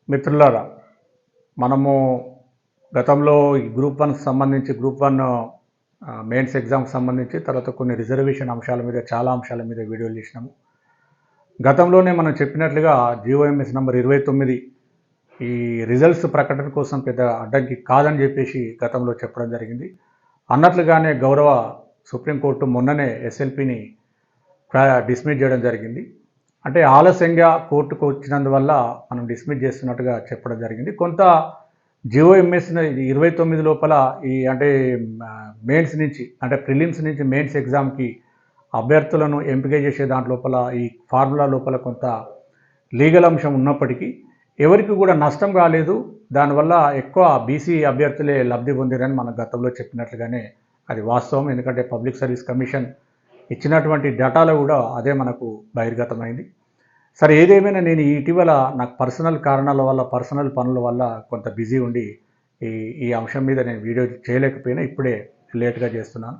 మిత్రులారా, మనము గతంలో ఈ గ్రూప్ 1 సంబంధించి గ్రూప్ 1 మెయిన్స్ ఎగ్జామ్కి సంబంధించి తర్వాత కొన్ని రిజర్వేషన్ అంశాల మీద చాలా అంశాల మీద వీడియోలు చేసినాము. గతంలోనే మనం చెప్పినట్లుగా జీఓఎంఎస్ నంబర్ 29 ఈ రిజల్ట్స్ ప్రకటన కోసం పెద్ద అడ్డంకి కాదని చెప్పేసి గతంలో చెప్పడం జరిగింది. అన్నట్లుగానే గౌరవ సుప్రీంకోర్టు మొన్ననే ఎస్ఎల్పిని డిస్మిస్ చేయడం జరిగింది. అంటే ఆలస్యంగా కోర్టుకు వచ్చినందువల్ల మనం డిస్మిస్ చేస్తున్నట్టుగా చెప్పడం జరిగింది. కొంత జీఓఎంఎస్ 29 లోపల ఈ అంటే మెయిన్స్ నుంచి అంటే ప్రిలిమ్స్ నుంచి మెయిన్స్ ఎగ్జామ్కి అభ్యర్థులను ఎంపిక చేసే దాంట్లోపల ఈ ఫార్ములా లోపల కొంత లీగల్ అంశం ఉన్నప్పటికీ ఎవరికి కూడా నష్టం కాలేదు. దానివల్ల ఎక్కువ బీసీ అభ్యర్థులే లబ్ధి పొందారని మనం గతంలో చెప్పినట్లుగానే అది వాస్తవం. ఎందుకంటే పబ్లిక్ సర్వీస్ కమిషన్ ఇచ్చినటువంటి డేటాలో కూడా అదే మనకు బహిర్గతమైంది. సరే, ఏదేమైనా నేను ఇటీవల నాకు పర్సనల్ కారణాల వల్ల పర్సనల్ పనుల వల్ల కొంత బిజీ ఉండి ఈ అంశం మీద నేను వీడియో చేయలేకపోయినా ఇప్పుడే లేట్గా చేస్తున్నాను.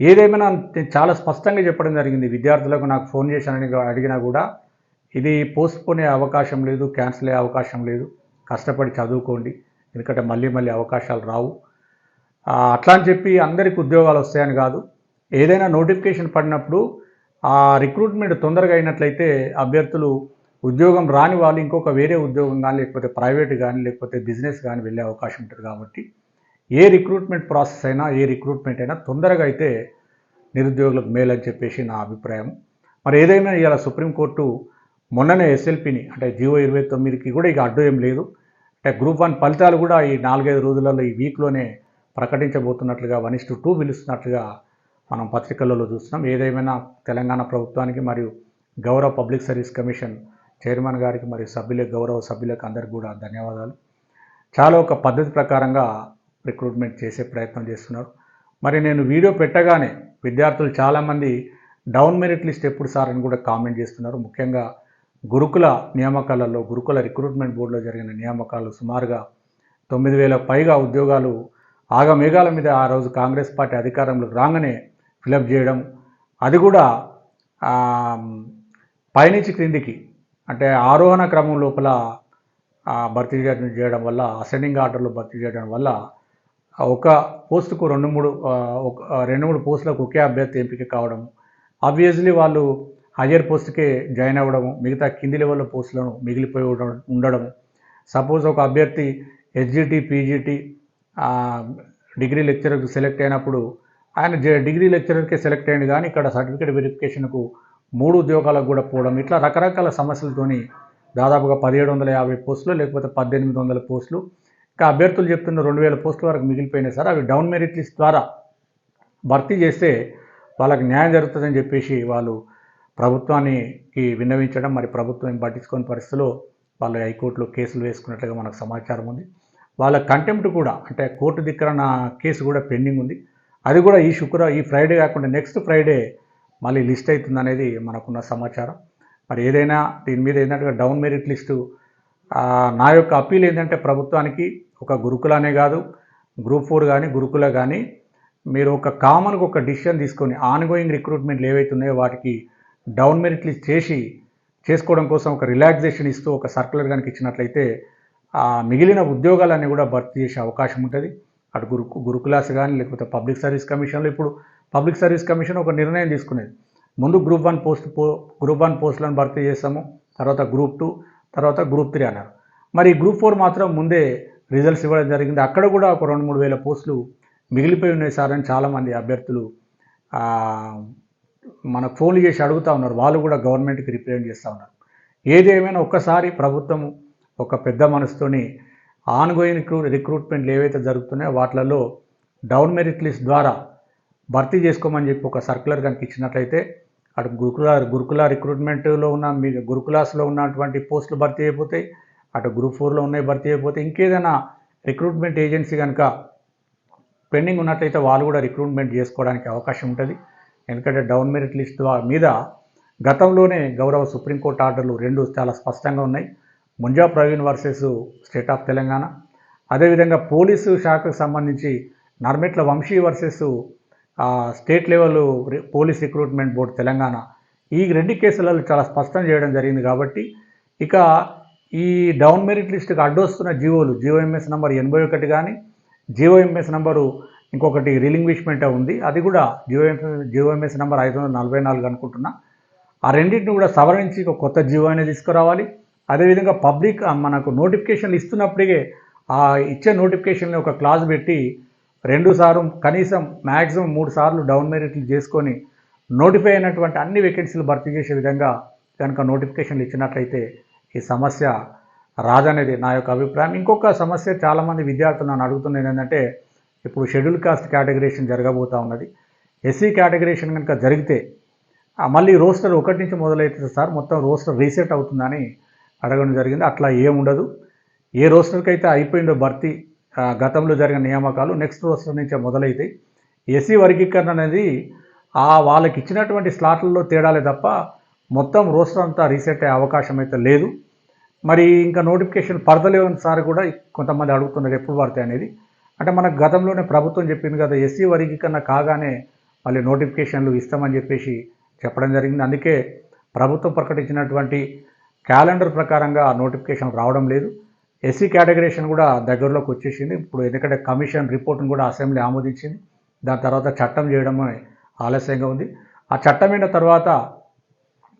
ఏదేమైనా నేను చాలా స్పష్టంగా చెప్పడం జరిగింది. విద్యార్థులకు నాకు ఫోన్ చేశానని అడిగినా కూడా ఇది పోస్ట్ పోనే అవకాశం లేదు, క్యాన్సిల్ అయ్యే అవకాశం లేదు, కష్టపడి చదువుకోండి, ఎందుకంటే మళ్ళీ అవకాశాలు రావు. అట్లా అని చెప్పి అందరికీ ఉద్యోగాలు వస్తాయని కాదు. ఏదైనా నోటిఫికేషన్ పడినప్పుడు ఆ రిక్రూట్మెంట్ తొందరగా అయినట్లయితే అభ్యర్థులు ఉద్యోగం రాని వాళ్ళు ఇంకొక వేరే ఉద్యోగం కానీ లేకపోతే ప్రైవేట్ కానీ లేకపోతే బిజినెస్ కానీ వెళ్ళే అవకాశం ఉంటుంది. కాబట్టి ఏ రిక్రూట్మెంట్ ప్రాసెస్ అయినా ఏ రిక్రూట్మెంట్ అయినా తొందరగా అయితే నిరుద్యోగులకు మేలని చెప్పేసి నా అభిప్రాయం. మరి ఏదైనా ఇవాళ సుప్రీంకోర్టు మొన్ననే ఎస్ఎల్పిని అంటే జీవో 29కి కూడా ఇక అడ్డు ఏం లేదు. అంటే గ్రూప్ 1 ఫలితాలు కూడా ఈ 4-5 రోజులలో ఈ వీక్లోనే ప్రకటించబోతున్నట్లుగా 1:2 పిలుస్తున్నట్లుగా మనం పత్రికలలో చూస్తున్నాం. ఏదేమైనా తెలంగాణ ప్రభుత్వానికి మరియు గౌరవ పబ్లిక్ సర్వీస్ కమిషన్ చైర్మన్ గారికి మరియు గౌరవ సభ్యులకు అందరికీ కూడా ధన్యవాదాలు. చాలా ఒక పద్ధతి ప్రకారంగా రిక్రూట్మెంట్ చేసే ప్రయత్నం చేస్తున్నారు. మరి నేను వీడియో పెట్టగానే విద్యార్థులు చాలామంది డౌన్ మెరిట్ లిస్ట్ ఎప్పుడు సార్ అని కూడా కామెంట్ చేస్తున్నారు. ముఖ్యంగా గురుకుల నియామకాలలో గురుకుల రిక్రూట్మెంట్ బోర్డులో జరిగిన నియామకాలు సుమారుగా 9,000 పైగా ఉద్యోగాలు ఆగమేఘాల మీద ఆ రోజు కాంగ్రెస్ పార్టీ అధికారంలోకి రాగానే ఫిలప్ చేయడం, అది కూడా పైనుంచి క్రిందికి అంటే ఆరోహణ క్రమం లోపల భర్తీ చేయడం వల్ల అసెండింగ్ ఆర్డర్లో భర్తీ చేయడం వల్ల ఒక పోస్టుకు 2-3 పోస్టులకు ఒకే అభ్యర్థి ఎంపిక కావడం, ఆబ్వియస్లీ వాళ్ళు హయ్యర్ పోస్ట్కే జాయిన్ అవ్వడము, మిగతా కింది లెవెల్లో పోస్టులను మిగిలిపోయి ఉండడం. సపోజ్ ఒక అభ్యర్థి హెచ్జిటి పీజీటీ డిగ్రీ లెక్చరర్కి సెలెక్ట్ అయినప్పుడు ఆయన డిగ్రీ లెక్చరర్కే సెలెక్ట్ అయ్యింది, కానీ ఇక్కడ సర్టిఫికేట్ వెరిఫికేషన్కు 3 ఉద్యోగాలకు కూడా పోవడం, ఇట్లా రకరకాల సమస్యలతోని దాదాపుగా 1,750 పోస్టులు లేకపోతే 1,800 పోస్టులు ఇంకా అభ్యర్థులు చెప్తున్న 2,000 పోస్టుల వరకు మిగిలిపోయినాయి సార్. అవి డౌన్ మెరిట్ లిస్ట్ ద్వారా భర్తీ చేస్తే వాళ్ళకి న్యాయం జరుగుతుందని చెప్పేసి వాళ్ళు ప్రభుత్వానికి విన్నవించడం, మరి ప్రభుత్వం పట్టించుకొని పరిస్థితిలో వాళ్ళు హైకోర్టులో కేసులు వేసుకున్నట్లుగా మనకు సమాచారం ఉంది. వాళ్ళ కంటెంప్ట్ కూడా అంటే కోర్టు ధిక్కరణ కేసు కూడా పెండింగ్ ఉంది. అది కూడా ఈ ఫ్రైడే కాకుండా నెక్స్ట్ ఫ్రైడే మళ్ళీ లిస్ట్ అవుతుంది అనేది మనకున్న సమాచారం. మరి ఏదైనా దీని మీద ఏంటంటే డౌన్ మెరిట్ లిస్టు నా యొక్క అప్పీల్ ఏంటంటే ప్రభుత్వానికి ఒక గురుకులనే కాదు, గ్రూప్ 4 కానీ గురుకుల కానీ మీరు ఒక కామన్గా ఒక డిసిషన్ తీసుకొని ఆన్గోయింగ్ రిక్రూట్మెంట్లు ఏవైతే ఉన్నాయో వాటికి డౌన్ మెరిట్ లిస్ట్ చేసుకోవడం కోసం ఒక రిలాక్సేషన్ ఇస్తూ ఒక సర్కులర్ కనుక ఇచ్చినట్లయితే మిగిలిన ఉద్యోగాలన్నీ కూడా భర్తీ చేసే అవకాశం ఉంటుంది. అటు గురుకులాస్ కానీ లేకపోతే పబ్లిక్ సర్వీస్ కమిషన్లో ఇప్పుడు పబ్లిక్ సర్వీస్ కమిషన్ ఒక నిర్ణయం తీసుకునేది. ముందు గ్రూప్ 1 పోస్టులను భర్తీ చేస్తాము, తర్వాత గ్రూప్ 2, తర్వాత గ్రూప్ 3 అన్నారు. మరి గ్రూప్ 4 మాత్రం ముందే రిజల్ట్స్ ఇవ్వడం జరిగింది. అక్కడ కూడా ఒక 2-3 వేల పోస్టులు మిగిలిపోయి ఉన్నాయి సార్ అని చాలామంది అభ్యర్థులు మనకు ఫోన్లు చేసి అడుగుతూ ఉన్నారు. వాళ్ళు కూడా గవర్నమెంట్కి రిప్రజెంట్ చేస్తూ ఉన్నారు. ఏదేమైనా ఒక్కసారి ప్రభుత్వం ఒక పెద్ద మనసుతోని ఆన్గోయింగ్ రిక్రూట్మెంట్లు ఏవైతే జరుగుతున్నాయో వాటిలలో డౌన్ మెరిట్ లిస్ట్ ద్వారా భర్తీ చేసుకోమని చెప్పి ఒక సర్క్యులర్ కనుక ఇచ్చినట్లయితే అటు గురుకుల రిక్రూట్మెంట్లో ఉన్న గురుకులాస్లో ఉన్నటువంటి పోస్టులు భర్తీ అయిపోతాయి, అటు గ్రూప్ 4లో ఉన్నాయి భర్తీ అయిపోతాయి. ఇంకేదైనా రిక్రూట్మెంట్ ఏజెన్సీ కనుక పెండింగ్ ఉన్నట్లయితే వాళ్ళు కూడా రిక్రూట్మెంట్ చేసుకోవడానికి అవకాశం ఉంటుంది. ఎందుకంటే డౌన్ మెరిట్ లిస్ట్ మీద గతంలోనే గౌరవ సుప్రీంకోర్టు ఆర్డర్లు 2 చాలా స్పష్టంగా ఉన్నాయి. Munja Praveen versus state of Telangana, అదేవిధంగా పోలీసు శాఖకు సంబంధించి Narmetla Vamshi versus state level police recruitment board Telangana, ఈ 2 కేసులలో చాలా స్పష్టం చేయడం జరిగింది. కాబట్టి ఇక ఈ డౌన్ మెరిట్ లిస్టుకి అడ్డొస్తున్న జీవోలు జీవోఎంఎస్ నంబర్ 81 కానీ జీవోఎంఎస్ నంబరు ఇంకొకటి రిలింగ్విష్మెంట్ ఉంది, అది కూడా జీవోఎంఎస్ నంబర్ 544 అనుకుంటున్నా. ఆ రెండింటిని కూడా సవరించి ఒక కొత్త జీవో అనేది తీసుకురావాలి. అదేవిధంగా పబ్లిక్ మనకు నోటిఫికేషన్లు ఇస్తున్నప్పటికే ఆ ఇచ్చే నోటిఫికేషన్లో ఒక క్లాజ్ పెట్టి 2 సార్లు కనీసం మ్యాక్సిమం 3 సార్లు డౌన్ మెరిట్లు చేసుకొని నోటిఫై అయినటువంటి అన్ని వేకెన్సీలు భర్తీ చేసే విధంగా కనుక నోటిఫికేషన్లు ఇచ్చినట్లయితే ఈ సమస్య రాదనేది నా యొక్క అభిప్రాయం. ఇంకొక సమస్య చాలామంది విద్యార్థులు నన్ను అడుగుతున్నది ఏంటంటే, ఇప్పుడు షెడ్యూల్ కాస్ట్ కేటగిరీషన్ జరగబోతూ ఉన్నది. ఎస్సీ కేటగిరీషన్ కనుక జరిగితే మళ్ళీ రోస్టర్ 1 నుంచి మొదలవుతుంది సార్, మొత్తం రోస్టర్ రీసెట్ అవుతుందని అడగడం జరిగింది. అట్లా ఏముండదు. ఏ రోస్టర్కి అయితే అయిపోయిందో భర్తీ గతంలో జరిగిన నియామకాలు నెక్స్ట్ రోస్టర్ నుంచే మొదలవుతాయి. ఎస్సీ వర్గీకరణ అనేది వాళ్ళకి ఇచ్చినటువంటి స్లాట్లలో తేడాలే తప్ప మొత్తం రోస్టర్ అంతా రీసెట్ అయ్యే అవకాశం అయితే లేదు. మరి ఇంకా నోటిఫికేషన్ పడతలేవని సార్ కూడా కొంతమంది అడుగుతున్నారు ఎప్పుడు పడతాయి అనేది. అంటే మనకు గతంలోనే ప్రభుత్వం చెప్పింది కదా, ఎస్సీ వర్గీకరణ కాగానే మళ్ళీ నోటిఫికేషన్లు ఇస్తామని చెప్పేసి చెప్పడం జరిగింది. అందుకే ప్రభుత్వం ప్రకటించినటువంటి క్యాలెండర్ ప్రకారంగా నోటిఫికేషన్ రావడం లేదు. ఎస్సీ కేటగిరీషన్ కూడా దగ్గరలోకి వచ్చేసింది. ఇప్పుడు ఎందుకంటే కమిషన్ రిపోర్ట్ను కూడా అసెంబ్లీ ఆమోదించింది. దాని తర్వాత చట్టం చేయడమే ఆలస్యంగా ఉంది. ఆ చట్టమైన తర్వాత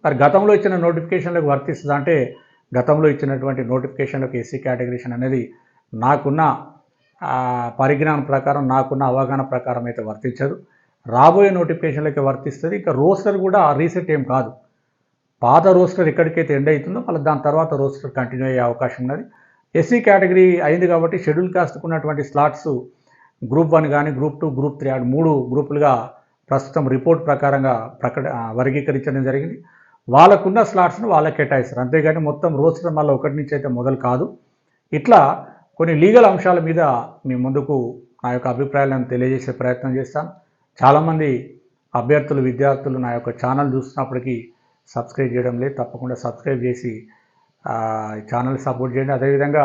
మరి గతంలో ఇచ్చిన నోటిఫికేషన్లకు వర్తిస్తుంది అంటే, గతంలో ఇచ్చినటువంటి నోటిఫికేషన్లకు ఎస్సీ కేటగిరీషన్ అనేది నాకున్న పరిజ్ఞానం ప్రకారం, నాకున్న అవగాహన ప్రకారం అయితే వర్తించదు. రాబోయే నోటిఫికేషన్లకి వర్తిస్తుంది. ఇంకా రోస్టర్ కూడా రీసెట్ ఏం కాదు. పాత రోస్టర్ ఎక్కడికైతే ఎండ్ అవుతుందో మళ్ళీ దాని తర్వాత రోస్టర్ కంటిన్యూ అయ్యే అవకాశం ఉన్నది. ఎస్సీ కేటగిరీ అయింది కాబట్టి షెడ్యూల్ కాస్ట్కు ఉన్నటువంటి స్లాట్స్ గ్రూప్ 1 కానీ గ్రూప్ 2 గ్రూప్ 3 3 గ్రూపులుగా ప్రస్తుతం రిపోర్ట్ ప్రకారంగా వర్గీకరించడం జరిగింది. వాళ్ళకున్న స్లాట్స్ను వాళ్ళకి కేటాయిస్తారు, అంతేగాని మొత్తం రోస్టర్ మళ్ళీ 1 నుంచి అయితే మొదలు కాదు. ఇట్లా కొన్ని లీగల్ అంశాల మీద మీ ముందుకు నా యొక్క అభిప్రాయాలను తెలియజేసే ప్రయత్నం చేస్తాను. చాలామంది అభ్యర్థులు విద్యార్థులు నా యొక్క ఛానల్ చూస్తున్నప్పటికీ సబ్స్క్రైబ్ చేయడం లేదు. తప్పకుండా సబ్స్క్రైబ్ చేసి ఈ ఛానల్ సపోర్ట్ చేయండి. అదేవిధంగా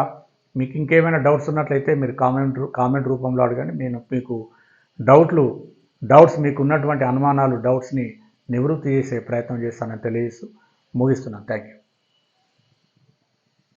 మీకు ఇంకేమైనా డౌట్స్ ఉన్నట్లయితే మీరు కామెంట్ రూపంలో అడగండి. నేను మీకు డౌట్స్ మీకు ఉన్నటువంటి అనుమానాలు డౌట్స్ని నివృత్తి చేసే ప్రయత్నం చేస్తానని తెలియజేస్తూ ముగిస్తున్నాను. Thank you.